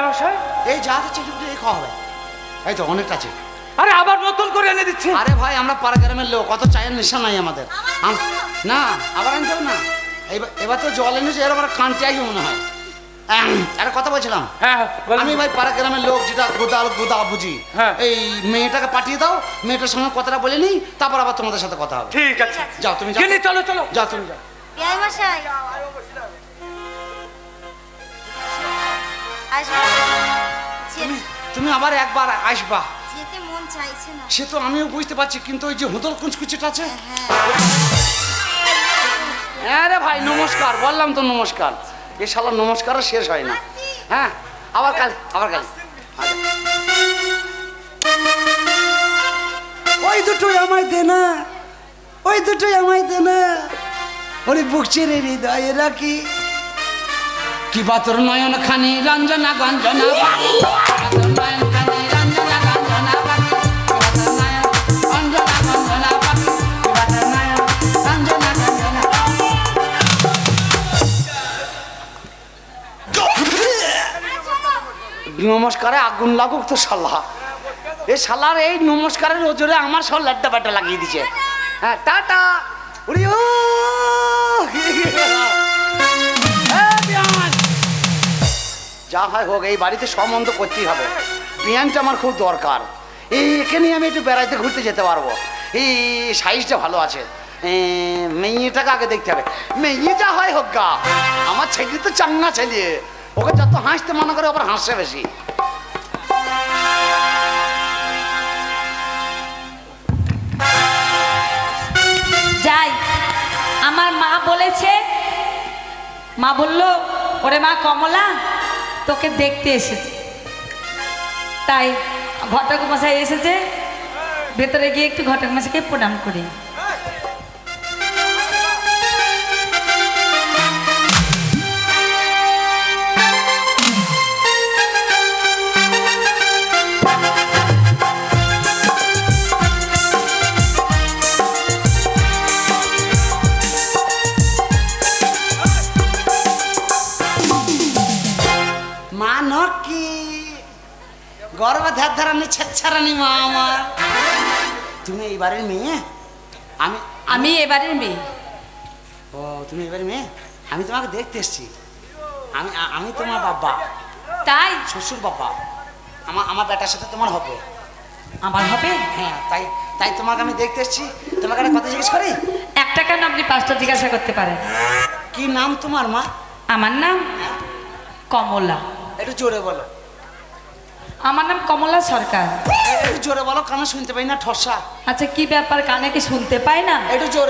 মশাই? এই যা আছে চিঠি এই খাওয়া হবে। এই তো অনেকটা আছে। আরে আবার নতুন করে এনে দিচ্ছি। আরে ভাই আমরা পাড়া গ্রামের লোক, কত চায়ের নেশা নাই আমাদের। না আবার আনতে হবে না, এবার তো জল এনেছে, এর আবার কানতে আসবে মনে হয়। আরে কথা বলছিলাম, হ্যাঁ আমি ভাই পাড়া গ্রামের লোক, যেটা গোদা বুঝি। হ্যাঁ। এই মেয়েটাকে পাঠিয়ে দাও, মেয়েটার সঙ্গে কথাটা বলে নিই, তারপর আবার তোমাদের সাথে কথা হবে। ঠিক আছে, যাও তুমি যাও। চলো চলো যাও তুমি যাও। বিয়াই মশাই আসবো? তুমি আবার একবার আসবা। যেতে মন চাইছে না। সে তো আমিও বুঝতে পারছি, কিন্তু ওই যে হুদল কুচকুচিটা আছে। হ্যাঁ রে ভাই নমস্কার, বললাম তো নমস্কার। এ শালা নমস্কারও শেষ হয় না। হ্যাঁ আবার কাল। ওই দুটোই আমায় দে না, ওই দুটোই আমায় দে না, ওরে বুক ছেড়ে হৃদয়ে রাখি। কি বাতর নয়ন খানি রঞ্জনা গঞ্জনা পাখি, বাতর নয়ন খানি রঞ্জনা গঞ্জনা পাখি, বাতর নয়ন রঞ্জনা গঞ্জনা পাখি, বাতর নয়ন রঞ্জনা গঞ্জনা। নমস্কারে আগুন লাগুক তো শালা। এই শালার এই নমস্কারের ওজোরে আমার সব লাড্ডা বাড্ডা লাগিয়ে দিছে। হ্যাঁ টাটা। উড়ি ও যা হয় হোক, এই বাড়িতে সম্বন্ধ করতেই হবে। বিয়ানটা আমার খুব দরকার। এখানে আমি একটু বেড়াইতে ঘুরতে যেতে পারবো। এই সাইজটা ভালো আছে। মেয়েটাকে আগে দেখতে হবে। মেয়ে যা হয় হোক গা, আমার ছেলে তো চাঙ্গা ছেলে, ওকে যত হাসতে মনে করে আবার হাসছে বেশি। যাই, আমার মা বলেছে, মা বলল ওরে মা কমলা তোকে দেখতে এসেছে। তাই ঘটক মশাই এসেছে, ভেতরে গিয়ে একটু ঘটক মশাইকে প্রণাম করি। মা নকি গর্বে ধার ধারানি ছেচ্ছারানি মা আমার। তুমি এই বাড়ির মেয়ে? আমি এবারের মেয়ে। ও তুমি এবারে মেয়ে? আমি তোমাকে দেখতে এসছি। আমি তোমার বাবা, তাই? শ্বশুর বাবা। আমার বেটার সাথে তোমার হবে। আমার হবে? হ্যাঁ তাই তোমাকে আমি দেখতে এসছি। তোমাকে একটা কথা জিজ্ঞেস করি? একটা কেন, আপনি 5টা জিজ্ঞাসা করতে পারেন। কি নাম তোমার মা? আমার নাম কমলা। একটু জোরে বলো। আমার নাম কমলা সরকার। একটু জোরে বলো, কানে শুনতে পাই না, ঠসা। আচ্ছা কি ব্যাপার, কানে কি শুনতে পাই না? একটু জোরে।